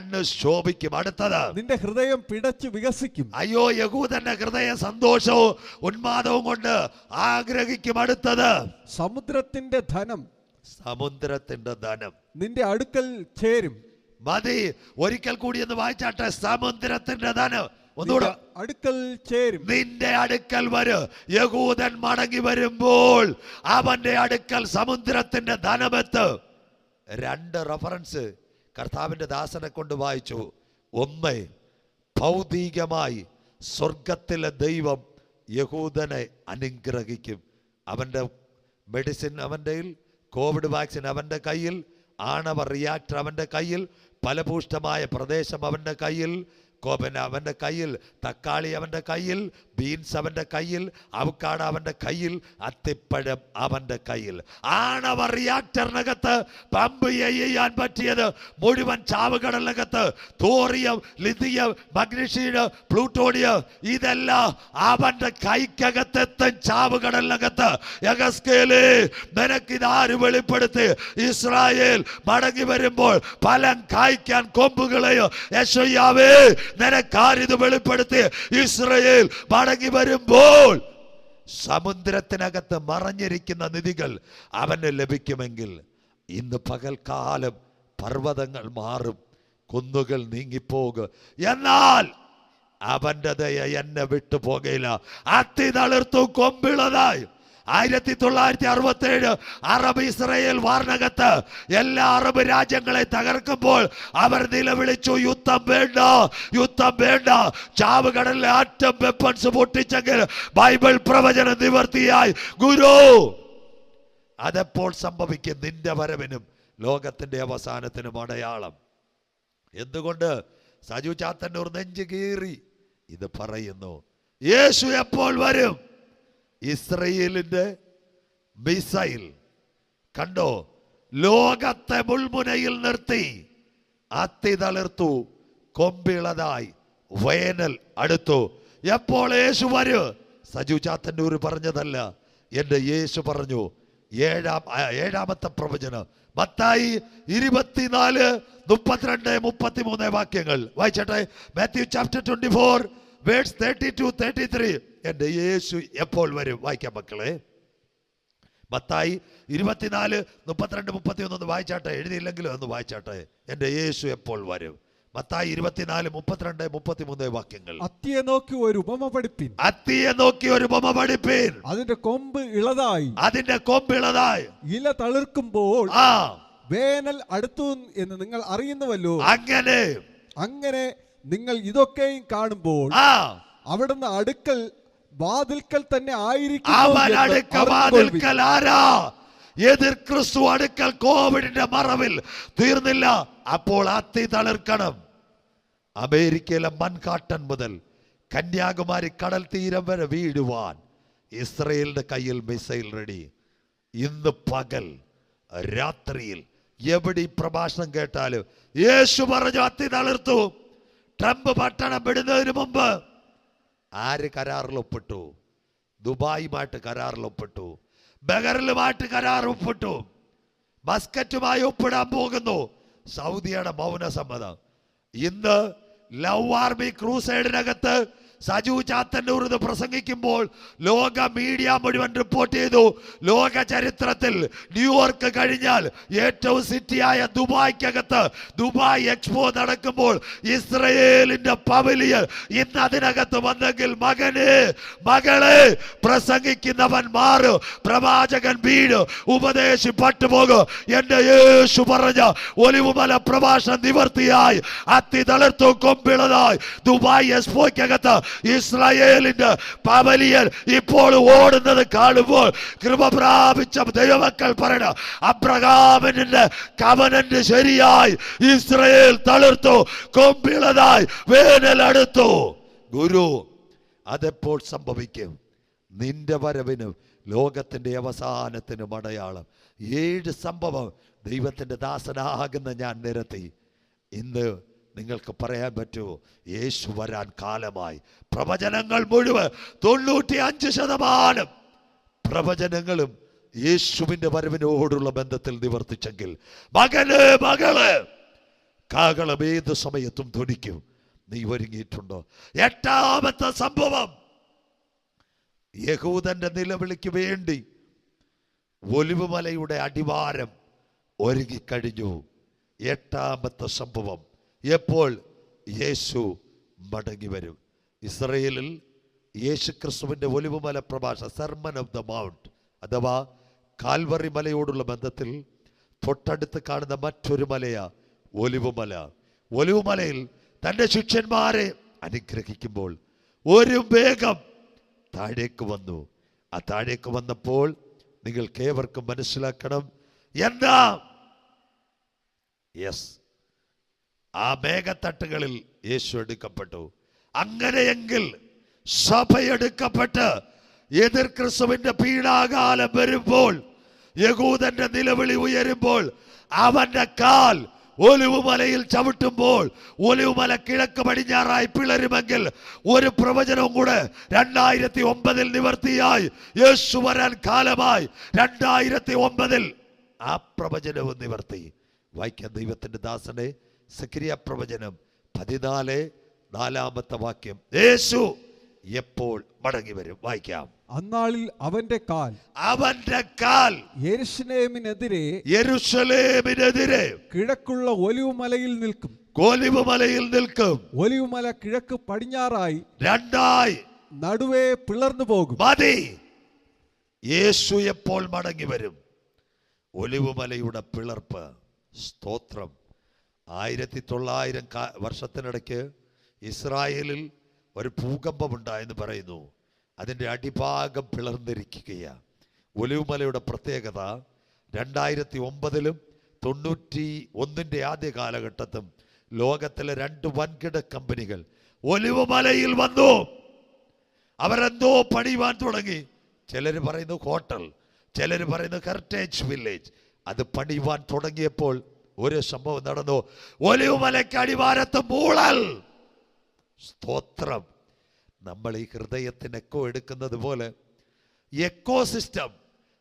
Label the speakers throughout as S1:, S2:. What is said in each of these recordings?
S1: കണ്ണ് ശോഭിക്കും. അടുത്തത്,
S2: നിന്റെ ഹൃദയം പിടച്ചു വികസിക്കും.
S1: അയ്യോ, യഹൂദന്റെ ഹൃദയ സന്തോഷവും ഉന്മാദവും കൊണ്ട് ആഗ്രഹിക്കും. അടുത്തത്,
S2: സമുദ്രത്തിന്റെ ധനം,
S1: സമുദ്രത്തിന്റെ ധനം
S2: നിന്റെ അടുക്കൽ ചേരും.
S1: മതി, ഒരിക്കൽ കൂടി എന്ന് വായിച്ചാട്ടെ. സമുദ്രത്തിന്റെ ധനം ഒന്നുകൂടെ,
S2: അടുക്കൽ ചേരും.
S1: നിന്റെ അടുക്കൽ വരും. യഹൂദൻ മടങ്ങി വരുമ്പോൾ അവന്റെ അടുക്കൽ സമുദ്രത്തിന്റെ ധനമെത്ത്. 2 റഫറൻസ് കർത്താവിന്റെ ദാസനെ കൊണ്ട് വായിച്ചു. ഒന്ന്, ഭൗതികമായി സ്വർഗത്തിലെ ദൈവം യഹൂദനെ അനുഗ്രഹിക്കും. അവന്റെ മെഡിസിൻ അവന്റെ കയ്യിൽ, കോവിഡ് വാക്സിൻ അവന്റെ കയ്യിൽ, ആണവ റിയാക്ടർ അവന്റെ കയ്യിൽ, ഫലഭൂഷ്ടമായ പ്രദേശം അവന്റെ കയ്യിൽ, അവന്റെ കയ്യിൽ, തക്കാളി അവന്റെ കയ്യിൽ, ബീൻസ് അവന്റെ കയ്യിൽ, അവക്കാട അവന്റെ കയ്യിൽ, അത്തിപ്പഴം അവന്റെ കയ്യിൽ. ആണവ റിയാക്ടറിനകത്ത് പമ്പ് ചെയ്യാൻ പറ്റിയത് മുഴുവൻ ചാവുകടലിനകത്ത് തോറിയം, ലിഥിയം, മഗ്നീഷ്യം, പ്ലൂട്ടോണിയം ഇതെല്ലാം അവന്റെ കൈക്കകത്തെത്തും. ചാവുകടലിനകത്ത് യഹസ്കേലേ, നിനക്കിതാര് വെളിപ്പെടുത്തി? ഇസ്രായേൽ മടങ്ങി വരുമ്പോൾ ഫലം കായ്ക്കാൻ കൊമ്പുകളെയോ യെശയ്യാവേ നിനക്കാരിത് വെളിപ്പെടുത്തി? ഇസ്രായേൽ മടങ്ങി വരുമ്പോൾ സമുദ്രത്തിനകത്ത് മറഞ്ഞിരിക്കുന്ന നിധികൾ അവന് ലഭിക്കുമെങ്കിൽ ഇന്ന് പകൽക്കാലം പർവ്വതങ്ങൾ മാറും, കുന്നുകൾ നീങ്ങിപ്പോകും. എന്നാൽ അവന്റെ ദയ എന്നെ വിട്ടു പോകയില്ല. അത്തി തളിർത്തു കൊമ്പിളതായി. 1967 അറബ് ഇസ്രായേൽ വാറിനകത്ത് എല്ലാ അറബ് രാജ്യങ്ങളെ തകർക്കുമ്പോൾ അവർ നിലവിളിച്ചു, യുദ്ധം വേണ്ട, യുദ്ധം വേണ്ട. ചാവുകടലിലെ ആറ്റം വെപ്പൺസ് പൊട്ടിച്ചെങ്കിൽ ബൈബിൾ പ്രവചനം നിവർത്തിയായി. ഗുരു, അതെപ്പോൾ സംഭവിക്കും? നിന്റെ വരവിനും ലോകത്തിന്റെ അവസാനത്തിനും അടയാളം. എന്തുകൊണ്ട് സജു ചാത്തന്നൂർ നെഞ്ചു കീറി ഇത് പറയുന്നു? യേശു എപ്പോൾ വരും? ഇസ്രയേലിന്റെ മിസൈൽ കണ്ടോ, ലോകത്തെ മുൾമുനയിൽ നിർത്തി. അത്തി തളിർത്തു, കൊമ്പിളതായി, വേനൽ അടുത്തു. എപ്പോൾ യേശു വരും? സജു ചാത്തന്നൂർ പറഞ്ഞതല്ല, എന്റെ യേശു പറഞ്ഞു. ഏഴാമത്തെ പ്രവചനം മത്തായി 24, 32, 33 വാക്യങ്ങൾ വായിച്ചട്ടെ. Matthew chapter 24 verse 32, 33. എന്റെ യേശു എപ്പോൾ വരും? വായിക്കാം മക്കളെ. മത്തായി 24, 32, 31 ഒന്ന് വായിച്ചാട്ടെ. എഴുതിയില്ലെങ്കിലും ഒന്ന് വായിച്ചാട്ടെ. എന്റെ യേശു എപ്പോൾ വരും? മത്തായി 24, 32, 33 വാക്യങ്ങൾ.
S2: അത്തിയെ നോക്കി ഒരു ഉപമ പഠിപ്പിൻ.
S1: അത്തിയെ നോക്കി ഒരു ഉപമ പഠിപ്പിൻ.
S2: അതിന്റെ കൊമ്പ് ഇളതായി,
S1: അതിന്റെ കൊമ്പ് ഇളതായി,
S2: ഇല തളിർക്കുമ്പോൾ വേനൽ അടുത്തു എന്ന് നിങ്ങൾ അറിയുന്നുവല്ലോ. അങ്ങനെ നിങ്ങൾ ഇതൊക്കെയും കാണുമ്പോൾ അവിടുന്ന് അടുക്കൽ വാതിൽക്കൽ തന്നെ ആയിരിക്കും.
S1: എതിർ ക്രിസ്തു അടുക്കൽ കോവിഡിന്റെ മറവിൽ തീർന്നില്ല. അപ്പോൾ അത്തി തളിർക്കണം. അമേരിക്കയിലെ മൻഹാട്ടൻ മുതൽ കന്യാകുമാരി കടൽ തീരം വരെ വീഴുവാൻ ഇസ്രയേലിന്റെ കയ്യിൽ മിസൈൽ റെഡി. ഇന്ന് പകൽ രാത്രിയിൽ എവിടെ പ്രഭാഷണം കേട്ടാലും യേശു പറഞ്ഞു അത്തി തളിർത്തു. ട്രംപ് പട്ടണം വിടുന്നതിന് മുമ്പ് ആര് കരാറിൽ ഒപ്പിട്ടു? ദുബായുമായിട്ട് കരാറിൽ ഒപ്പിട്ടു, ബഹറിലുമായിട്ട് കരാർ ഒപ്പിട്ടു, മസ്കറ്റുമായി ഒപ്പിടാൻ പോകുന്നു. സൗദിയുടെ മൗനസമ്മതം. ഇന്ന് ലവ് ആർമി ക്രൂസൈഡിനകത്ത് സജു ചാത്തന്നൂർ ഇത് പ്രസംഗിക്കുമ്പോൾ ലോക മീഡിയ മുഴുവൻ റിപ്പോർട്ട് ചെയ്തു, ലോക ചരിത്രത്തിൽ ന്യൂയോർക്ക് കഴിഞ്ഞാൽ ഏറ്റവും സിറ്റിയായ ദുബായ്ക്കകത്ത് ദുബായ് എക്സ്പോ നടക്കുമ്പോൾ ഇസ്രയേലിന്റെ പവലിയൻ ഇന്ന് അതിനകത്ത് വന്നെങ്കിൽ മകനെ മകളെ പ്രസംഗിക്കുന്നവൻ മാറും, പ്രവാചകൻ വീട് ഉപദേശി പട്ടുപോകും. എന്റെ യേശു പറഞ്ഞ ഒലിവുമല പ്രഭാഷണം നിവർത്തിയായി. അത്തി തളിർത്തു കൊമ്പിളതായി. ദുബായ് എക്സ്പോയ്ക്കകത്ത് ഇസ്രായേലിന്റെ പവലിയൻ ഇപ്പോൾ ഓടുന്നത് കാണുമ്പോൾ കൃപ പ്രാപിച്ച ദൈവമക്കൾ പറയണം, അബ്രഹാമിന്റെ കവനന്റ് ശരിയായി. ഇസ്രായേൽ തളിർത്തു, കൊമ്പിളതായി, വേനൽ അടുത്തു. ഗുരു, അതെപ്പോൾ സംഭവിക്കും? നിന്റെ വരവിനും ലോകത്തിന്റെ അവസാനത്തിനും അടയാളം. 7 സംഭവം ദൈവത്തിന്റെ ദാസനാകുന്ന ഞാൻ നിരത്തി. ഇന്ന് നിങ്ങൾക്ക് പറയാൻ പറ്റുമോ യേശു വരാൻ കാലമായി? പ്രവചനങ്ങൾ മുഴുവൻ 95% പ്രവചനങ്ങളും യേശുവിന്റെ വരവിനോടുള്ള ബന്ധത്തിൽ നിവർത്തിച്ചെങ്കിൽ മകന് മകള് കാഹളം ഏത് സമയത്തും ധ്വനിക്കും. നീ ഒരുങ്ങിയിട്ടുണ്ടോ? എട്ടാമത്തെ സംഭവം, യഹൂദന്റെ നിലവിളിക്ക് വേണ്ടി ഒലിവുമലയുടെ അടിവാരം ഒരുങ്ങിക്കഴിഞ്ഞു. എട്ടാമത്തെ സംഭവം, എപ്പോൾ യേശു മടങ്ങി വരും. ഇസ്രയേലിൽ യേശുക്രിസ്തുവിന്റെ ഒലിവുമല പ്രഭാഷണം, സെർമൺ ഓഫ് ദ മൗണ്ട് അഥവാ കാൽവറി മലയോടുള്ള ബന്ധത്തിൽ തൊട്ടടുത്ത് കാണുന്ന മറ്റൊരു മലയാ ഒലിവുമല. ഒലിവുമലയിൽ തൻ്റെ ശിഷ്യന്മാരെ അനുഗ്രഹിക്കുമ്പോൾ ഒരു മേഘം താഴേക്ക് വന്നു. ആ താഴേക്ക് വന്നപ്പോൾ നിങ്ങൾക്ക് ഏവർക്കും മനസ്സിലാക്കണം എന്താ? യെസ്, ആ മേഘത്തട്ടുകളിൽ യേശു എടുക്കപ്പെട്ടു. അങ്ങനെയെങ്കിൽ സഭയെടുക്കപ്പെട്ട് എതിർ ക്രിസ്തുവിന്റെ പീഡാകാലം വരുമ്പോൾ, യഹൂദന്റെ നിലവിളി ഉയരുമ്പോൾ, അവന്റെ കാൽ ഒലിവുമലയിൽ ചവിട്ടുമ്പോൾ ഒലിവുമല കിഴക്ക് പടിഞ്ഞാറായി പിളരുമെങ്കിൽ ഒരു പ്രവചനവും കൂടെ 2009 നിവർത്തിയായി. യേശു വരാൻ കാലമായി. 2009 ആ പ്രവചനവും നിവർത്തി. വായിക്കാൻ ദൈവത്തിന്റെ ദാസനെ, സക്രിയ പ്രവചനം 14:4 വാക്യം. യേശു എപ്പോൾ മടങ്ങി വരും? വായിക്കാം.
S2: അന്നാളിൽ അവന്റെ കാൽ
S1: യെരൂശലേമിനെതിരെ
S2: കിഴക്കുള്ള ഒലിവുമലയിൽ നിൽക്കും. ഒലിവുമല കിഴക്ക് പടിഞ്ഞാറായി രണ്ടായി നടുവേ പിളർന്നു പോകും.
S1: മതി. യേശു എപ്പോൾ മടങ്ങി വരും? ഒലിവുമലയുടെ പിളർപ്പ്. സ്തോത്രം. 1900 വർഷത്തിനിടയ്ക്ക് ഇസ്രായേലിൽ ഒരു ഭൂകമ്പമുണ്ടായെന്ന് പറയുന്നു. അതിൻ്റെ അടിഭാഗം പിളർന്നിരിക്കുകയാണ്. ഒലിവുമലയുടെ പ്രത്യേകത 2009 91 ആദ്യ കാലഘട്ടത്തും ലോകത്തിലെ 2 വൻകിട കമ്പനികൾ ഒലിവുമലയിൽ വന്നു. അവരെന്തോ പണിയുവാൻ തുടങ്ങി. ചിലർ പറയുന്നു ഹോട്ടൽ, ചിലർ പറയുന്നു ഹെറിറ്റേജ് വില്ലേജ്. അത് പണിയുവാൻ തുടങ്ങിയപ്പോൾ ഒരു സംഭവം നടന്നു. ഒലിവുമലയ്ക്ക് അടിവാരത്ത് മൂളൽ. സ്തോത്രം. നമ്മൾ ഈ ഹൃദയത്തിന് എക്കോ എടുക്കുന്നത് പോലെ എക്കോ സിസ്റ്റം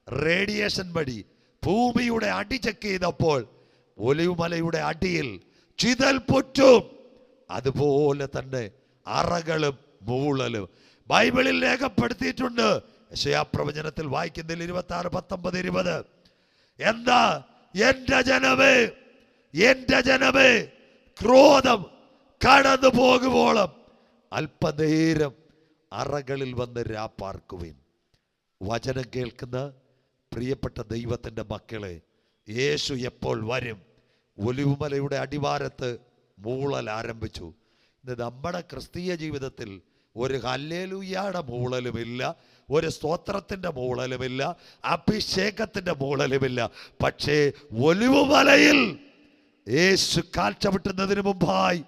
S1: റേഡിയേഷൻ വഴി ഭൂമിയുടെ അടി ചെക്ക് ചെയ്തപ്പോൾ ഒലിവുമലയുടെ അടിയിൽ ചിതൽ പുറ്റും. അതുപോലെ തന്നെ അറകളും മൂളലും ബൈബിളിൽ രേഖപ്പെടുത്തിയിട്ടുണ്ട്. യെശയ്യാ പ്രവചനത്തിൽ വായിക്കുന്നതിൽ 26:19-20 എന്താ? എന്റെ ജനമേ ക്രോധം കടന്നു പോകുവോളം അല്പനേരം അറകളിൽ വന്ന് രാപ്പാർക്കുവിൻ. വചനം കേൾക്കുന്ന പ്രിയപ്പെട്ട ദൈവത്തിൻ്റെ മക്കളെ, യേശു എപ്പോൾ വരും? ഒലിവുമലയുടെ അടിവാരത്ത് മൂളൽ ആരംഭിച്ചു. ഇന്ന് നമ്മുടെ ക്രിസ്തീയ ജീവിതത്തിൽ ഒരു ഹല്ലേലൂയയുടെ മൂളലുമില്ല, ഒരു സ്തോത്രത്തിൻ്റെ മൂളലുമില്ല, അഭിഷേകത്തിൻ്റെ മൂളലുമില്ല. പക്ഷേ ഒലിവുമലയിൽ യേശു കാൽ ചവിട്ടുന്നതിന് മുമ്പായി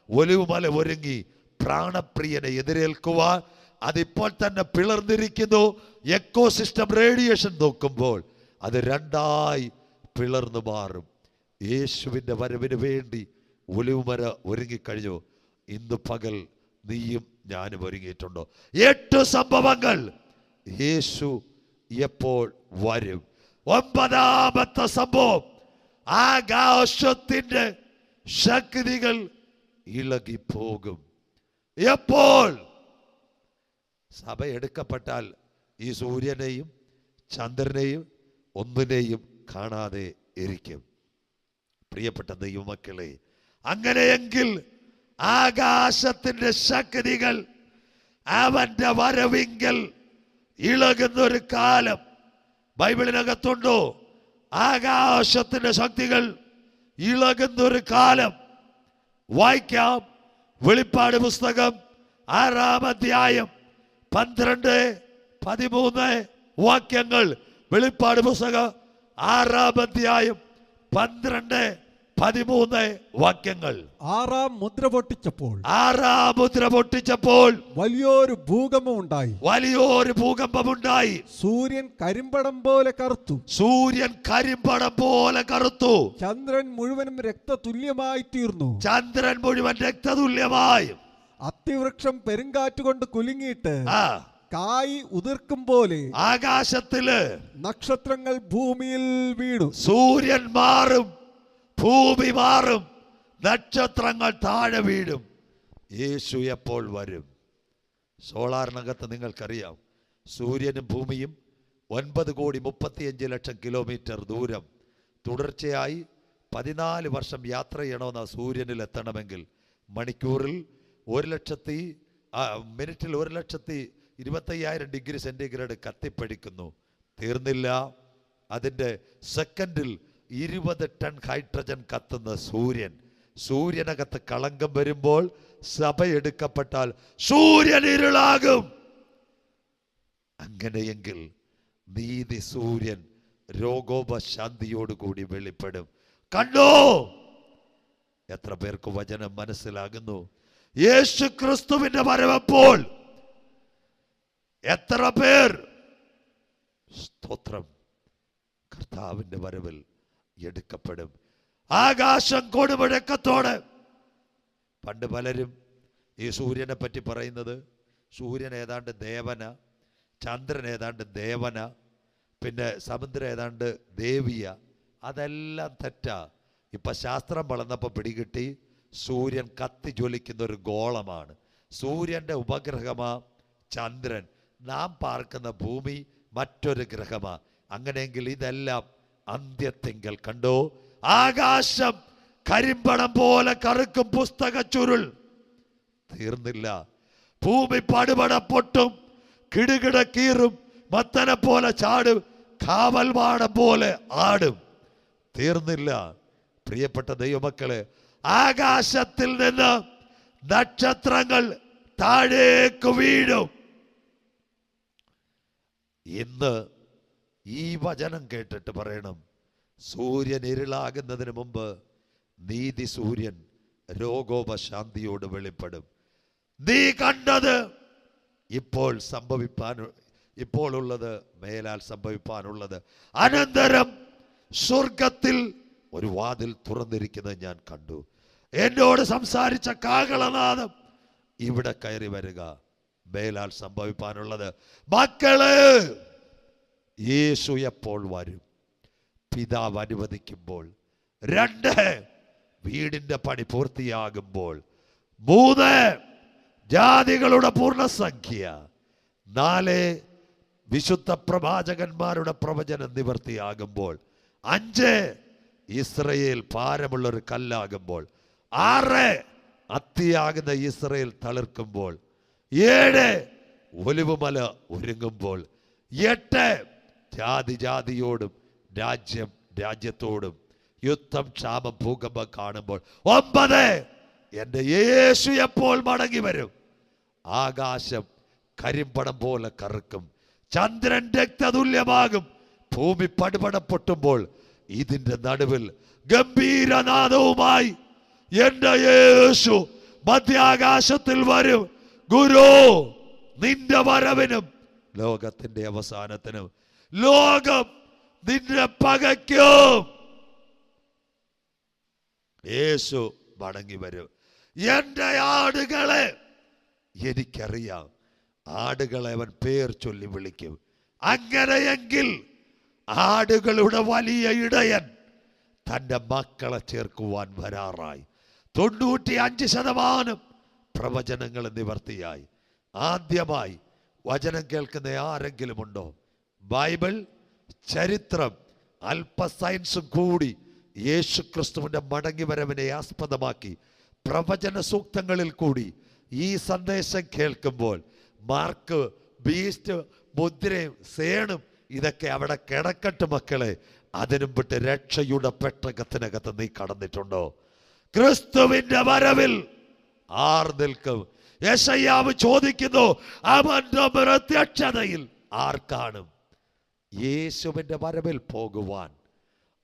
S1: ഒലിവുമല ഒരുങ്ങി പ്രാണപ്രിയനെ എതിരേൽക്കുവാൻ. അതിപ്പോൾ തന്നെ പിളർന്നിരിക്കുന്നു. എക്കോ സിസ്റ്റം റേഡിയേഷൻ നോക്കുമ്പോൾ അത് 2ആയി പിളർന്നു മാറും. യേശുവിൻ്റെ വരവിന് വേണ്ടി ഒലിവുമല ഒരുങ്ങിക്കഴിഞ്ഞു. ഇന്ന് പകൽ നീയും ഞാനും ഒരുങ്ങിയിട്ടുണ്ടോ? 8 സംഭവങ്ങൾ. യേശു എപ്പോൾ വരും? 9ാമത്തെ സംഭവം, ആകാശത്തിന്റെ ശക്തികൾ ഇളകിപ്പോകും. എപ്പോൾ? സഭ എടുക്കപ്പെട്ടാൽ ഈ സൂര്യനെയും ചന്ദ്രനെയും ഒന്നിനെയും കാണാതെ ഇരിക്കും. പ്രിയപ്പെട്ട ദൈവമക്കളെ, അങ്ങനെയെങ്കിൽ ആകാശത്തിന്റെ ശക്തികൾ അവന്റെ വരവിങ്കൽ ഇളകുന്നൊരു കാലം ബൈബിളിനകത്തുണ്ടോ? ആകാശത്തിന്റെ ശക്തികൾ ഇളകുന്നൊരു കാലം. വായിക്കാം. വെളിപ്പാട് പുസ്തകം 6-ാം അധ്യായം 12-13 വാക്യങ്ങൾ. വെളിപ്പാട് പുസ്തകം 6-ാം അധ്യായം 12-13 വാക്യങ്ങൾ.
S2: 6-ാം മുദ്ര
S1: പൊട്ടിച്ചപ്പോൾ
S2: വലിയൊരു ഭൂകമ്പമുണ്ടായി. സൂര്യൻ കരിമ്പടം പോലെ കറുത്തു. ചന്ദ്രൻ മുഴുവൻ രക്തതുല്യമായി തീർന്നു. അത്തിവൃക്ഷം പെരുങ്കാറ്റുകൊണ്ട് കുലുങ്ങിയിട്ട് കായ് ഉതിർക്കും പോലെ
S1: ആകാശത്തില് നക്ഷത്രങ്ങൾ
S2: ഭൂമിയിൽ വീണു.
S1: സൂര്യൻ മാറും, ഭൂമി മാറും, നക്ഷത്രങ്ങൾ താഴെ വീഴും. യേശു എപ്പോൾ വരും? സോളാറിനകത്ത് നിങ്ങൾക്കറിയാം, സൂര്യനും ഭൂമിയും 9,35,00,000 കിലോമീറ്റർ ദൂരം തുടർച്ചയായി 14 വർഷം യാത്ര ചെയ്യണമെന്ന സൂര്യനിൽ എത്തണമെങ്കിൽ മണിക്കൂറിൽ 1,00,000 മിനിറ്റിൽ 1,25,000 ഡിഗ്രി സെൻറ്റിഗ്രേഡ് കത്തിപ്പിടിക്കുന്നു. തീർന്നില്ല, അതിൻ്റെ സെക്കൻഡിൽ 20 ടൺ ഹൈഡ്രജൻ കത്തുന്ന സൂര്യനകത്ത് കളങ്കം വരുമ്പോൾ സഭ എടുക്കപ്പെട്ടാൽ സൂര്യൻ ഇരുളാകും. അങ്ങനെയെങ്കിൽ നീതി സൂര്യൻ രോഗോപശാന്തിയോടുകൂടി വെളിപ്പെടും. കണ്ടോ? എത്ര പേർക്ക് വചനം മനസ്സിലാകുന്നു? യേശു ക്രിസ്തുവിന്റെ വരവപ്പോൾ എത്ര പേർ സ്തോത്രം കർത്താവിന്റെ വരവിൽ എടുക്കപ്പെടും? ആകാശം കൊടുമുഴക്കത്തോടെ. പണ്ട് പലരും ഈ സൂര്യനെ പറ്റി പറയുന്നത്, സൂര്യൻ ഏതാണ്ട് ദേവന, ചന്ദ്രൻ ഏതാണ്ട് ദേവന, പിന്നെ സമുദ്രം ഏതാണ്ട് ദേവിയ. അതെല്ലാം തെറ്റാ. ഇപ്പം ശാസ്ത്രം വളർന്നപ്പോൾ പിടികിട്ടി, സൂര്യൻ കത്തി ജ്വലിക്കുന്ന ഒരു ഗോളമാണ്. സൂര്യൻ്റെ ഉപഗ്രഹമാ ചന്ദ്രൻ. നാം പാർക്കുന്ന ഭൂമി മറ്റൊരു ഗ്രഹമാ. അങ്ങനെയെങ്കിൽ ഇതെല്ലാം അന്ത്യത്തിങ്കൽ. കണ്ടോ? ആകാശം കരിമ്പണം പോലെ കറുക്കും പുസ്തക ചുരുൾ. തീർന്നില്ല, ഭൂമി പടുപട പൊട്ടും, കിടുകിട കീറും, മത്തനെ പോലെ ചാടും, കാവൽമാടം പോലെ ആടും. തീർന്നില്ല. പ്രിയപ്പെട്ട ദൈവമക്കളെ, ആകാശത്തിൽ നിന്ന് നക്ഷത്രങ്ങൾ താഴേക്ക് വീഴും. ഇന്ന് ഈ വചനം കേട്ടിട്ട് പറയണം, സൂര്യൻ ഇരുളാകുന്നതിന് മുമ്പ് നീതി സൂര്യൻ രോഗോപശാന്തിയോട് വെളിപ്പെടും. നീ കണ്ടത് ഇപ്പോൾ ഉള്ളത് മേലാൽ സംഭവിപ്പാനുള്ളത്. അനന്തരം സ്വർഗത്തിൽ ഒരു വാതിൽ തുറന്നിരിക്കുന്നത് ഞാൻ കണ്ടു. എന്നോട് സംസാരിച്ച കാഹളനാദം, ഇവിടെ കയറി വരിക, മേലാൽ സംഭവിപ്പാനുള്ളത്. മക്കളെ, യേശു എപ്പോൾ വരും? പിതാവ് അനുവദിക്കുമ്പോൾ. 2, വീടിന്റെ പണി പൂർത്തിയാകുമ്പോൾ. 3, ജാതികളുടെ പൂർണ്ണസംഖ്യ. 4, വിശുദ്ധ പ്രവാചകന്മാരുടെ പ്രവചനം നിവർത്തിയാകുമ്പോൾ. 5, ഇസ്രയേൽ ഭാരമുള്ളൊരു കല്ലാകുമ്പോൾ. 6, അത്തിയാകുന്ന ഇസ്രയേൽ തളിർക്കുമ്പോൾ. 7, ഒലിവുമല ഒരുങ്ങുമ്പോൾ. 8, ജാതിയോടും രാജ്യത്തോടും യുദ്ധം, ക്ഷാമം, ഭൂകമ്പം കാണുമ്പോൾ. 9, എൻ്റെ യേശു എപ്പോൾ മടങ്ങി വരും? ആകാശം കരിമ്പടം പോലെ കറുക്കും, ചന്ദ്രൻ രക്തതുല്യമാകും, ഭൂമി പടുപട പൊട്ടുമ്പോൾ ഇതിന്റെ നടുവിൽ ഗംഭീരനാദവുമായി എൻ്റെ യേശു മധ്യാകാശത്തിൽ വരും. ഗുരു, നിന്റെ വരവിനും ലോകത്തിന്റെ അവസാനത്തിനും ലോകം നിന്നെ പകയ്ക്കും. യേശു മടങ്ങി വരും. എൻ്റെ ആടുകളെ എനിക്കറിയാം. ആടുകളെ അവൻ പേർ ചൊല്ലി വിളിക്കും. അങ്ങനെയെങ്കിൽ ആടുകളുടെ വലിയ ഇടയൻ തൻ്റെ മക്കളെ ചേർക്കുവാൻ വരാറായി. 95% പ്രവചനങ്ങൾ നിവർത്തിയായി. ആദ്യമായി വചനം കേൾക്കുന്ന ആരെങ്കിലും ഉണ്ടോ? ബൈബിൾ, ചരിത്രം, അല്പ സയൻസും കൂടി യേശു ക്രിസ്തുവിന്റെ മടങ്ങി വരവിനെ ആസ്പദമാക്കി പ്രവചന സൂക്തങ്ങളിൽ കൂടി ഈ സന്ദേശം കേൾക്കുമ്പോൾ മാർക്ക്, ബീസ്റ്റ്, മുദ്രയും സേണും ഇതൊക്കെ അവിടെ കിടക്കട്ടെ മക്കളെ. അതിനും വിട്ട് രക്ഷയുടെ പെട്ടകത്തിനകത്ത് നീ കടന്നിട്ടുണ്ടോ? ക്രിസ്തുവിന്റെ വരവിൽ ആർ നിൽക്കും? യെശയ്യാവ് ചോദിക്കുന്നു, അവന്റെ പ്രത്യക്ഷതയിൽ ആർ കാണും? യേശുവിന്റെ വരവിൽ പോകുവാൻ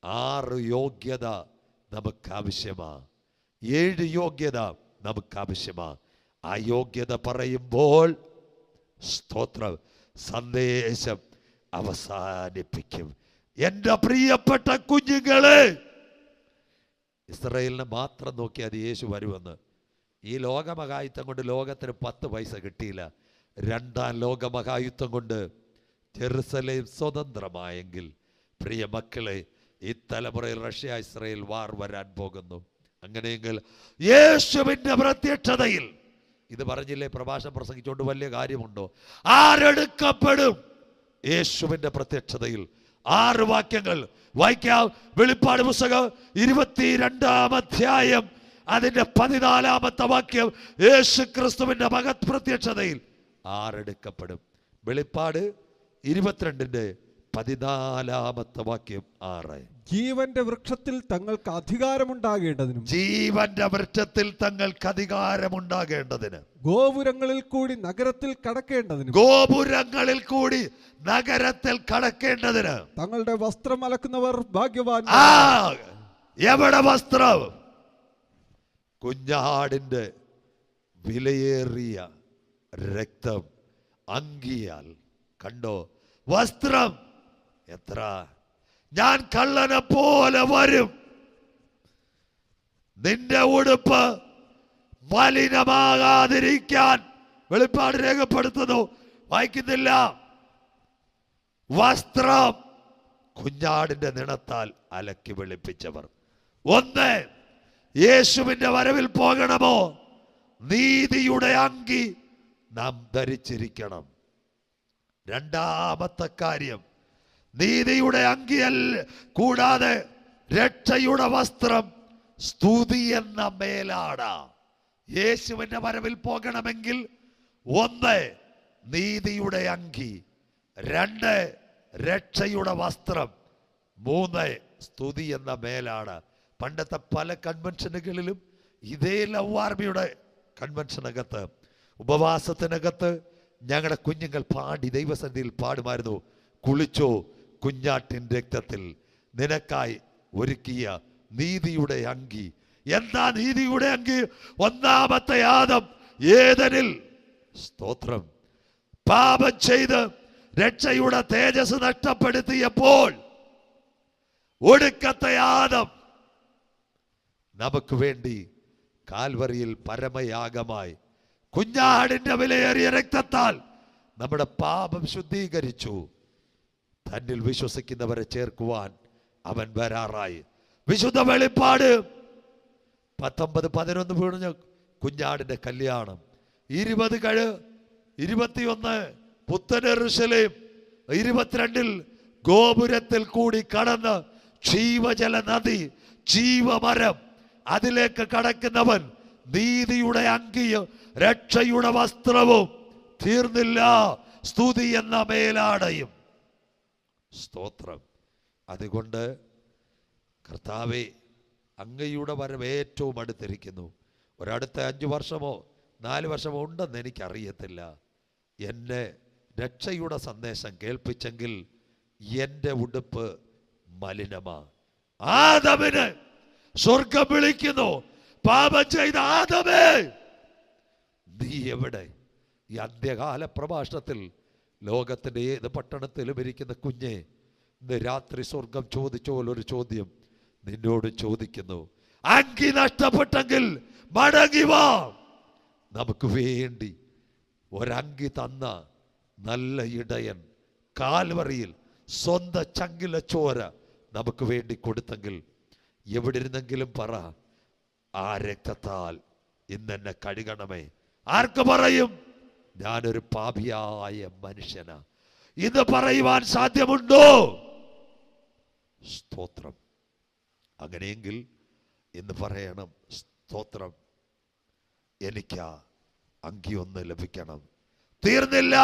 S1: 6 യോഗ്യത നമുക്ക് ആവശ്യമാ. 7 യോഗ്യത നമുക്ക് ആവശ്യമാ. ആ യോഗ്യത പറയുമ്പോൾ സ്തോത്രം, സന്ദേശം അവസാനിപ്പിക്കും. എൻ്റെ പ്രിയപ്പെട്ട കുഞ്ഞുങ്ങളെ, ഇസ്രായേലിനെ മാത്രം നോക്കിയാൽ യേശു വരുമെന്ന്. ഈ ലോകമഹായുദ്ധം കൊണ്ട് ലോകത്തിന് 10 പൈസ കിട്ടിയില്ല. 2ാം ലോകമഹായുദ്ധം കൊണ്ട് ജെറുസലേം സ്വതന്ത്രമായെങ്കിൽ, പ്രിയ മക്കളെ, ഈ തലമുറയിൽ റഷ്യ ഇസ്രായേൽ വാർ വരാൻ പോകുന്നു. അങ്ങനെയെങ്കിൽ യേശുവിന്റെ പ്രത്യക്ഷതയിൽ, ഇത് പറഞ്ഞില്ലേ പ്രഭാഷണം പ്രസംഗിച്ചുകൊണ്ട് വലിയ കാര്യമുണ്ടോ? ആരെടുക്കപ്പെടും? യേശുവിന്റെ പ്രത്യക്ഷതയിൽ. 6 വാക്യങ്ങൾ വായിക്കാം. വെളിപ്പാട് പുസ്തകം 22-ാം അധ്യായം അതിന്റെ 14-ാമത്തെ വാക്യം. യേശു ക്രിസ്തുവിന്റെ മഹത് പ്രത്യക്ഷതയിൽ ആരെടുക്കപ്പെടും? വെളിപ്പാട് 22-ന്റെ 14-ാമത്തെ വാക്യം 6.
S2: ജീവന്റെ വൃക്ഷത്തിൽ തങ്ങൾക്ക് അധികാരമുണ്ടാകേണ്ടതിനും,
S1: ജീവന്റെ വൃക്ഷത്തിൽ തങ്ങൾക്ക് അധികാരമുണ്ടാകേണ്ടതിന്,
S2: ഗോപുരങ്ങളിൽ കൂടി നഗരത്തിൽ കടക്കേണ്ടതിനും,
S1: ഗോപുരങ്ങളിൽ കൂടി നഗരത്തിൽ കടക്കേണ്ടതിന്,
S2: തങ്ങളുടെ വസ്ത്രം അലക്കുന്നവർ ഭാഗ്യവാൻ.
S1: എവിടെ വസ്ത്രം? കുഞ്ഞാടിന്റെ വിലയേറിയ രക്തം അങ്കിയാൽ. കണ്ടോ വസ്ത്രം? എത്ര! ഞാൻ കള്ളനെ പോലെ വരും, നിന്റെ ഉടുപ്പ് മലിനമാകാതിരിക്കാൻ വെളിപ്പാട് രേഖപ്പെടുത്തുന്നു. വായിക്കുന്നില്ല? വസ്ത്രം കുഞ്ഞാടിന്റെ നിണത്താൽ അലക്കി വെളുപ്പിച്ചവർ. 1, യേശുവിന്റെ വരവിൽ പോകണമോ? നീതിയുടെ അങ്കി നാം ധരിച്ചിരിക്കണം. 2-ാമത്തെ കാര്യം, നീതിയുടെ അങ്കിയല്ല കൂടാതെ രക്ഷയുടെ വസ്ത്രം, സ്തുതി എന്ന മേലാട. യേശുവിന്റെ വരവിൽ പോകണമെങ്കിൽ 1, നീതിയുടെ അങ്കി, 2, രക്ഷയുടെ വസ്ത്രം, 3, സ്തുതി എന്ന മേലാണ്. പണ്ടത്തെ പല കൺവെൻഷനുകളിലും ഇതേ ലവ് ആർമിയുടെ കൺവെൻഷനകത്ത്, ഉപവാസത്തിനകത്ത് ഞങ്ങളുടെ കുഞ്ഞുങ്ങൾ പാടി ദൈവസന്നിധിയിൽ പാടുമായിരുന്നു. കുളിച്ചോ കുഞ്ഞാട്ടിൻ രക്തത്തിൽ നിനക്കായി ഒരുക്കിയ നീതിയുടെ അങ്കി. എന്താ നീതിയുടെ അങ്കി? 1-ാമത്തെ ആദം ഏദനിൽ, സ്തോത്രം, പാപം ചെയ്ത് രക്ഷയുടെ തേജസ് നഷ്ടപ്പെടുത്തിയപ്പോൾ ഒടുക്കത്തെ ആദം നമുക്ക് വേണ്ടി കാൽവറിയിൽ പരമയാഗമായി കുഞ്ഞാടിന്റെ വിലയേറിയ രക്തത്താൽ നമ്മുടെ പാപം ശുദ്ധീകരിച്ചു. തന്നിൽ വിശ്വസിക്കുന്നവരെ ചേർക്കുവാൻ അവൻ വരാറായി. വിശുദ്ധ വെളിപ്പാട് 19-11 വീണു കുഞ്ഞാടിന്റെ കല്യാണം. 20-21 പുത്തൻ യെരൂശലേം. 22 ഗോപുരത്തിൽ കൂടി കടന്ന് ജീവജല നദി, ജീവമരം, അതിലേക്ക് കടക്കുന്നവൻ നീതിയുടെ അങ്കിയും രക്ഷയുടെ വസ്ത്രവും, തീർന്നില്ല, സ്തുതി എന്ന മേലാടയും. സ്തോത്രം. അതുകൊണ്ട് കർത്താവേ, അങ്ങയുടെ വരവ് ഏറ്റവും അടുത്തിരിക്കുന്നു. ഒരടുത്ത 5 വർഷമോ 4 വർഷമോ ഉണ്ടെന്ന് എനിക്കറിയത്തില്ല. എന്നെ രക്ഷയുടെ സന്ദേശം കേൾപ്പിച്ചെങ്കിൽ എൻ്റെ ഉടുപ്പ് മലിനമാ. ആദമിന് സ്വർഗം വിളിക്കുന്നു, പാപം ചെയ്ത ആദമേ നീ എവിടെ? ഈ അന്ത്യകാല പ്രഭാഷണത്തിൽ ലോകത്തിന്റെ ഏത് പട്ടണത്തിലും ഇരിക്കുന്ന കുഞ്ഞെ, ഇന്ന് രാത്രി സ്വർഗം ചോദിച്ച പോലൊരു ചോദ്യം നിന്നോട് ചോദിക്കുന്നു. അങ്കി നഷ്ടപ്പെട്ടെങ്കിൽ മടങ്ങി വാ. നമുക്ക് വേണ്ടി ഒരങ്കി തന്ന നല്ല ഇടയൻ കാൽവറിയിൽ സ്വന്തം ചങ്കിലെ ചോര നമുക്ക് വേണ്ടി കൊടുത്തെങ്കിൽ എവിടെ ഇരുന്നെങ്കിലും പറ, ആ രക്തത്താൽ ഇന്നെന്നെ കഴുകണമേ. ആർക്ക് പറയും? ഞാനൊരു പാപിയായ മനുഷ്യനാ. ഇത് പറയുവാൻ സാധ്യമുണ്ടോ? സ്തോത്രം. അങ്ങനെയെങ്കിൽ ഇന്ന് പറയണം, സ്തോത്രം, എനിക്ക് അങ്കി ഒന്ന് ലഭിക്കണം. തീർന്നില്ല.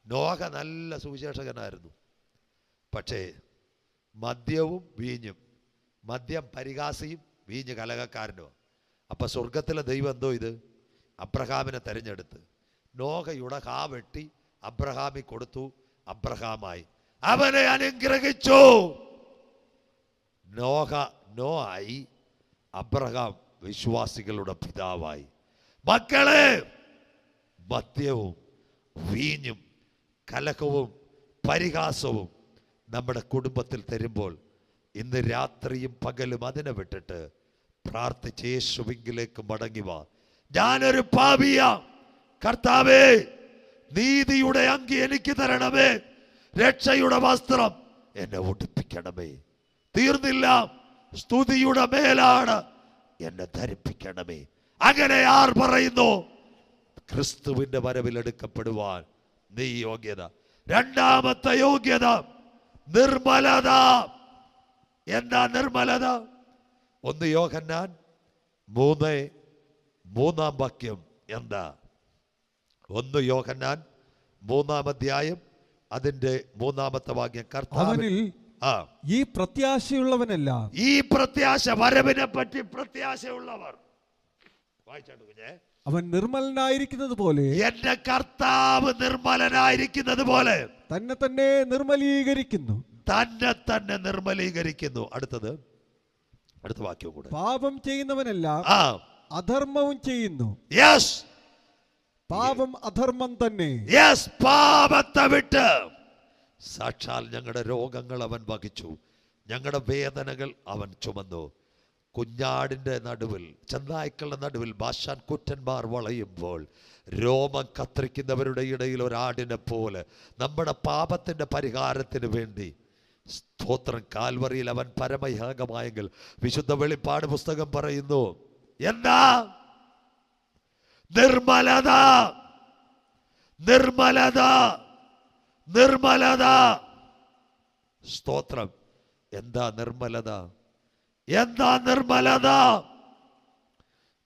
S1: നോഹ നല്ല സുവിശേഷകനായിരുന്നു. പക്ഷേ മദ്യവും വീഞ്ഞും, മദ്യം പരിഹാസിയും വീഞ്ഞ് കലഹക്കാരനോ. അപ്പൊ സ്വർഗത്തിലെ ദൈവം എന്തോ ഇത് അബ്രഹാമിനെ തെരഞ്ഞെടുത്ത് നോഹയുടെ കാ വെട്ടി അബ്രഹാമി കൊടുത്തു. അബ്രഹാമായി അവനെ അനുഗ്രഹിച്ചു. നോഹായി, അബ്രഹാം വിശ്വാസികളുടെ പിതാവായി. മക്കളെ, മദ്യവും വീഞ്ഞും കലഹവും പരിഹാസവും നമ്മുടെ കുടുംബത്തിൽ തരുമ്പോൾ ഇന്ന് രാത്രിയും പകലും അതിനെ വിട്ടിട്ട് പ്രാർത്ഥിച്ച് യേശുവിലേക്ക് മടങ്ങി വാ. ഞാനൊരു പാപിയാ, കർത്താവേ നീതിയുടെ അങ്കി എനിക്ക് തരണമേ, രക്ഷയുടെ വസ്ത്രം എന്നെ ഉടുപ്പിക്കണമേ. തീർന്നില്ല. സ്തുതിയുടെ മേലാണ് എന്നെ ധരിപ്പിക്കണമേ. അങ്ങനെ ആർ പറയുന്നു? ക്രിസ്തുവിന്റെ വരവിൽ എടുക്കപ്പെടുവാൻ നീ യോഗ്യത. രണ്ടാമത്തെ യോഗ്യത നിർമ്മലത. എന്താ നിർമ്മലത? 1 യോഹന്നാൻ 3:3 വാക്യം എന്താ? 1 യോഹന്നാൻ 3 അധ്യായം അതിന്റെ 3 വാക്യം. കർത്താവിൽ
S2: ഈ പ്രത്യാശയുള്ളവനെല്ലാം, ഈ
S1: പ്രത്യാശ, വരവിനെ പറ്റി പ്രത്യാശയുള്ളവർ, വായിച്ചാണ്ട് കുഞ്ഞേ,
S2: അവൻ നിർമ്മലനായിരിക്കുന്നത് പോലെ,
S1: എന്റെ കർത്താവ് നിർമ്മലനായിരിക്കുന്നത് പോലെ
S2: തന്നെ തന്നെ നിർമ്മലീകരിക്കുന്നു.
S1: തന്നെ തന്നെ നിർമ്മലീകരിക്കുന്നു. അടുത്ത വാക്യം കൂടെ.
S2: പാപം ചെയ്യുന്നവനെല്ലാം അധർമ്മവും ചെയ്യുന്നു.
S1: യെസ്,
S2: പാപം അധർമ്മം തന്നെ.
S1: യെസ്, പാപത്തെ വിട്ട് സാക്ഷാൽ ഞങ്ങളുടെ രോഗങ്ങൾ അവൻ വഹിച്ചു, ഞങ്ങളുടെ വേദനകൾ അവൻ ചുമന്നു. കുഞ്ഞാടിന്റെ നടുവിൽ, ചെന്നായ്ക്കളുടെ നടുവിൽ ബാശാൻ കുറ്റന്മാർ വളയുമ്പോൾ രോമം കത്രിക്കുന്നവരുടെ ഇടയിൽ ഒരാടിനെ പോലെ നമ്മുടെ പാപത്തിന്റെ പരിഹാരത്തിന് വേണ്ടി, സ്തോത്രം, കാൽവറിയിൽ അവൻ പരമയാഗമായെങ്കിൽ വിശുദ്ധ വെളിപ്പാട് പുസ്തകം പറയുന്നു എന്താ? നിർമ്മലത, നിർമ്മലത, നിർമ്മലത. സ്തോത്രം. എന്താ നിർമ്മലത? എന്താ നിർമ്മലത?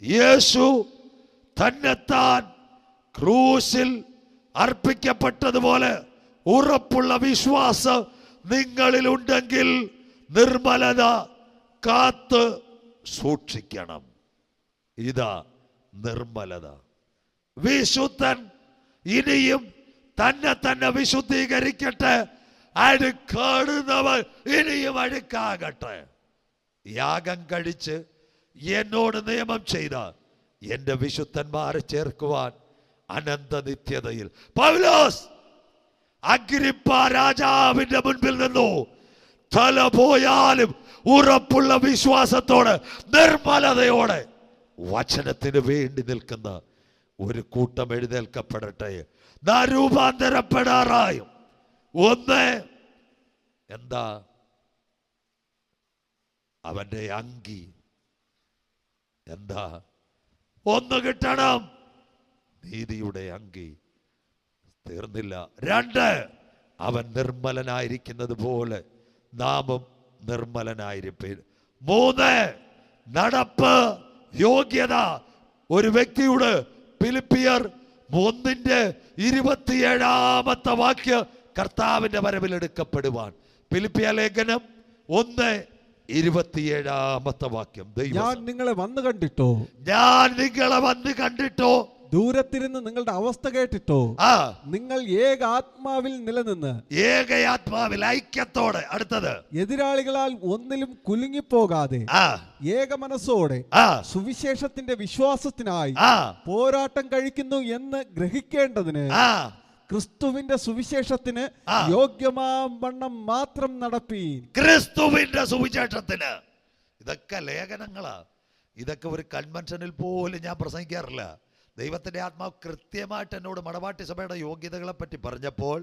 S1: യേശു തന്നെത്താൻ ക്രൂശിൽ അർപ്പിക്കപ്പെട്ടതുപോലെ ഉറപ്പുള്ള വിശ്വാസം നിങ്ങളിൽ ഉണ്ടെങ്കിൽ നിർമ്മലത കാത്ത് സൂക്ഷിക്കണം. ഇതാ നിർമ്മലത. വിശുദ്ധൻ ഇനിയും തന്നെ വിശുദ്ധീകരിക്കട്ടെ, അഴുക്കാടുന്നവർ ഇനിയും അഴുക്കാകട്ടെ. യാഗം കഴിച്ച് എന്നോട് നിയമം ചെയ്ത എന്റെ വിശുദ്ധന്മാരെ ചേർക്കുവാൻ അനന്ത നിത്യതയിൽ പൗലോസ് അഗ്രിപ്പ രാജാവിന്റെ മുൻപിൽ നിന്നു തല പോയാലും ഉറപ്പുള്ള വിശ്വാസത്തോടെ നിർമ്മലതയോടെ വചനത്തിന് വേണ്ടി നിൽക്കുന്ന ഒരു കൂട്ടം എഴുന്നേൽക്കപ്പെടട്ടെ. രൂപാന്തരപ്പെടാറായും. ഒന്ന്, എന്താ? അവന്റെ അങ്കി. എന്താ? ഒന്ന് കിട്ടണം, നീതിയുടെ അങ്കി. തീർന്നില്ല. 2, അവൻ നിർമ്മലനായിരിക്കുന്നത് പോലെ നാമും നിർമ്മലനായിരിക്കും. 3, നടപ്പ്, യോഗ്യത. ഒരു വ്യക്തിയുടെ ഫിലിപ്പിയർ 1:27 വാക്യം കർത്താവിന്റെ വരവിൽ എടുക്കപ്പെടുവാൻ. ഫിലിപ്പിയ ലേഖനം 1:27 വാക്യം.
S2: ഞാൻ നിങ്ങളെ വന്ന് കണ്ടിട്ടോ,
S1: ഞാൻ നിങ്ങളെ വന്ന് കണ്ടിട്ടോ,
S2: ദൂരത്തിരുന്ന് നിങ്ങളുടെ അവസ്ഥ കേട്ടിട്ടോ, നിങ്ങൾ ഏകാത്മാവിൽ നിലനിന്ന്,
S1: ഏകയാത്മാവിൽ ഐക്യത്തോടെ. അടുത്തത്,
S2: എതിരാളികളാൽ ഒന്നിലും കുലുങ്ങിപ്പോകാതെ ഏകമനസ്സോടെ സുവിശേഷത്തിന്റെ വിശ്വാസത്തിനായി പോരാട്ടം കഴിക്കുന്നു എന്ന് ഗ്രഹിക്കേണ്ടതിന് ക്രിസ്തുവിന്റെ സുവിശേഷത്തിന് യോഗ്യമാവണ്ണം മാത്രം നടപ്പീൻ.
S1: ക്രിസ്തുവിന്റെ സുവിശേഷത്തിന്. ഇതൊക്കെ ലേഖനങ്ങളാ. ഇതൊക്കെ ഒരു കൺവെൻഷനിൽ പോലും ഞാൻ പ്രസംഗിക്കാറില്ല. ദൈവത്തിന്റെ ആത്മാവ് കൃത്യമായിട്ട് എന്നോട് മണവാട്ടി സഭയുടെ യോഗ്യതകളെ പറ്റി പറഞ്ഞപ്പോൾ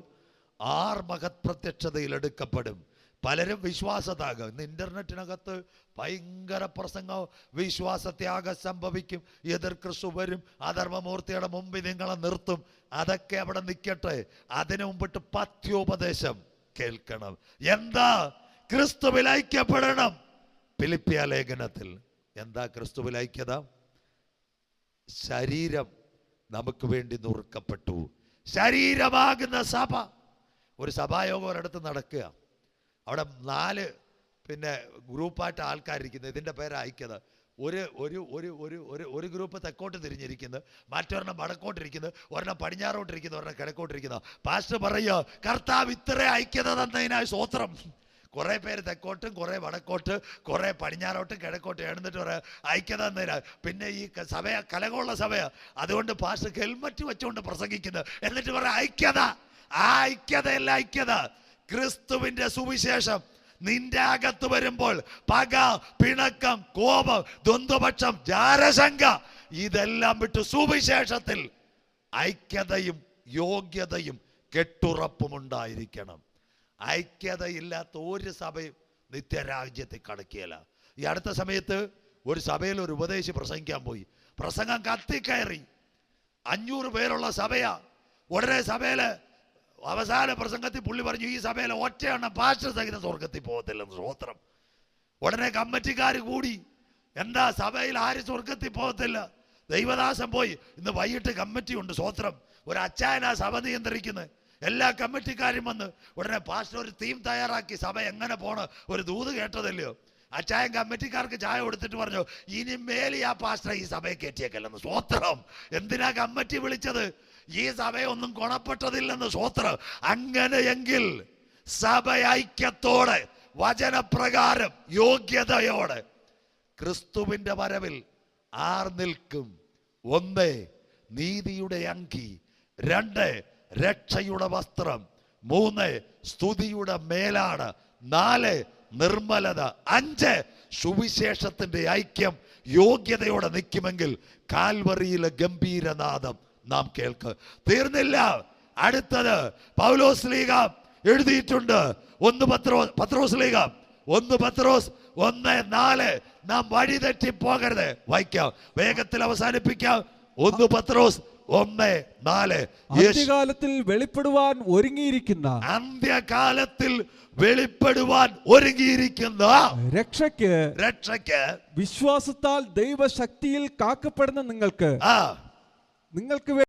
S1: 6 മഹത് പ്രത്യക്ഷതയിൽ എടുക്കപ്പെടും. പലരും വിശ്വാസത്യാഗം. ഇന്ന് ഇന്റർനെറ്റിനകത്ത് ഭയങ്കര പ്രസംഗം, വിശ്വാസത്യാഗം സംഭവിക്കും, എതിർ ക്രിസ്തു വരും, അധർമ്മമൂർത്തിയുടെ മുമ്പിൽ നിങ്ങളെ നിർത്തും. അതൊക്കെ അവിടെ നിൽക്കട്ടെ. അതിനു മുമ്പിട്ട് പഥ്യോപദേശം കേൾക്കണം. എന്താ? ക്രിസ്തുവിൽ ഐക്യപ്പെടണം. ഫിലിപ്പിയ ലേഖനത്തിൽ എന്താ ക്രിസ്തുവിൽ ഐക്യത? ശരീരം നമുക്ക് വേണ്ടി നുറുക്കപ്പെട്ടു. ശരീരമാകുന്ന സഭ. ഒരു സഭായോഗം ഒരിടത്ത് നടക്കുക. അവിടെ 4 ഗ്രൂപ്പായിട്ട് ആൾക്കാരിരിക്കുന്നത്. ഇതിൻ്റെ പേര് ഐക്യത. ഒരു ഗ്രൂപ്പ് തെക്കോട്ട് തിരിഞ്ഞിരിക്കുന്നത്, മറ്റൊരെണ്ണം വടക്കോട്ടിരിക്കുന്നത്, ഒരെണ്ണം പടിഞ്ഞാറോട്ടിരിക്കുന്നത്, ഒരെണ്ണം കിഴക്കോട്ടിരിക്കുന്നത്. പാസ്റ്റർ പറയുക, കർത്താവ് ഇത്ര ഐക്യത തന്നതിനായി സ്തോത്രം. കുറേ പേര് തെക്കോട്ടും, കുറേ വടക്കോട്ട്, കുറേ പടിഞ്ഞാറോട്ടും കിഴക്കോട്ടും എഴുന്നിട്ട് പറയാം ഐക്യത തന്നതിനാ. പിന്നെ ഈ സഭയ കലകമുള്ള സഭയാ. അതുകൊണ്ട് പാസ്റ്റർ ഹെൽമറ്റ് വെച്ചുകൊണ്ട് പ്രസംഗിക്കുന്നത്. എന്നിട്ട് പറയാം ഐക്യത. ആ ഐക്യതയല്ല ഐക്യത. ക്രിസ്തുവിന്റെ സുവിശേഷം നിന്റെ അകത്ത് വരുമ്പോൾ പക, പിണക്കം, കോപം, ദ്വന്ദ്വപക്ഷം, ജാരശങ്ക ഇതെല്ലാം വിട്ട് സുവിശേഷത്തിൽ ഐക്യതയും യോഗ്യതയും കെട്ടുറപ്പുമുണ്ടായിരിക്കണം. ഐക്യതയില്ലാത്ത ഒരു സഭയും നിത്യരാജ്യത്തിൽ കടക്കുകയില്ല. ഈ അടുത്ത സമയത്ത് ഒരു സഭയിൽ ഒരു ഉപദേശി പ്രസംഗിക്കാൻ പോയി. പ്രസംഗം കത്തിക്കയറി. 500 പേരുള്ള സഭയാ. ഉടനെ സഭയില് അവസാന പ്രസംഗത്തിൽ പുള്ളി പറഞ്ഞു, ഈ സഭയിലെ ഒറ്റയെണ്ണം പാസ്റ്റർ സഹിതം സ്വർഗത്തിൽ പോകത്തില്ലെന്ന്. സ്തോത്രം. ഉടനെ കമ്മിറ്റിക്കാർ കൂടി, എന്താ സഭയിൽ ആരും സ്വർഗത്തിൽ പോകത്തില്ല? ദൈവദാസൻ പോയി. ഇന്ന് വൈകിട്ട് കമ്മിറ്റി ഉണ്ട്. സ്തോത്രം. ഒരു അച്ചായനാ സഭ നിയന്ത്രിക്കുന്നത്. എല്ലാ കമ്മിറ്റിക്കാരും വന്ന് ഉടനെ പാസ്റ്റർ ഒരു തീം തയ്യാറാക്കി. സഭ എങ്ങനെ പോണ് ഒരു ദൂത് കേട്ടതല്ലയോ. അച്ചായൻ കമ്മിറ്റിക്കാർക്ക് ചായ കൊടുത്തിട്ട് പറഞ്ഞു, ഇനി മേലി ആ പാസ്റ്റർ ഈ സഭയെ കയറ്റിയേക്കല്ലെന്ന്. സ്തോത്രം. എന്തിനാ കമ്മിറ്റി വിളിച്ചത്? ഈ സഭയൊന്നും ഗുണപ്പെട്ടതില്ലെന്ന്. സ്തോത്രം. അങ്ങനെയെങ്കിൽ സഭ ഐക്യത്തോടെ വചനപ്രകാരം യോഗ്യതയോടെ ക്രിസ്തുവിന്റെ വരവിൽ ആർ നിൽക്കും? 1, നീതിയുടെ അങ്കി. 2, രക്ഷയുടെ വസ്ത്രം. 3, സ്തുതിയുടെ മേലാണ്. 4, നിർമ്മലത. 5, സുവിശേഷത്തിന്റെ ഐക്യം. യോഗ്യതയോടെ നിൽക്കുമെങ്കിൽ കാൽവറിയിലെ ഗംഭീരനാദം നാം കേൾക്ക്. തീർന്നില്ല. അടുത്തത് പൗലോസ് ശ്ലീഹ എഴുതിയിട്ടുണ്ട്. 1 പത്രോസ് ശ്ലീഹ 1 പത്രോസ് 1:4. നാം വഴിതെറ്റി പോകരുത്. വായിക്കാം, വേഗത്തിൽ അവസാനിപ്പിക്കാം. 1 പത്രോസ് 1:4.
S2: അന്ത്യകാലത്തിൽ വെളിപ്പെടുവാൻ ഒരുങ്ങിയിരിക്കുന്ന രക്ഷയ്ക്ക് വിശ്വാസത്താൽ ദൈവശക്തിയിൽ കാക്കപ്പെടുന്ന നിങ്ങൾക്ക്